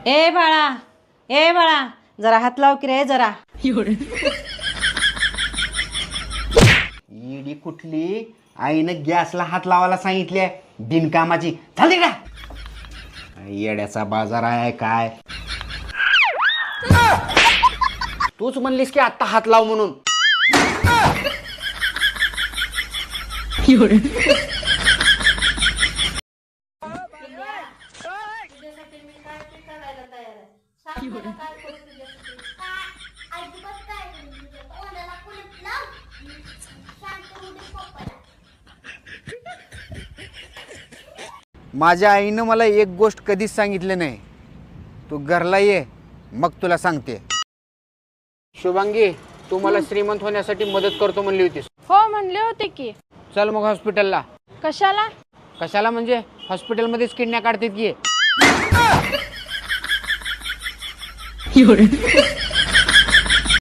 ए बाळा, ए बाळा, जरा हात लाव की रे जरा. ईडी कुठली आईनं गॅसला हात लावायला सांगितले बिनकामाची. झाली का येड्याचा बाजार आहे काय. तूच म्हणलीस की आता हात लाव म्हणून. माझ्या आईनं मला एक गोष्ट कधीच सांगितलं नाही. तू घरला ये मग तुला सांगते. शुभांगी, तू मला श्रीमंत होण्यासाठी मदत करतो म्हणली होतीस. हो म्हणले होते की. चल मग हॉस्पिटलला. कशाला? कशाला म्हणजे हॉस्पिटलमध्येच किडन्या काढतात की.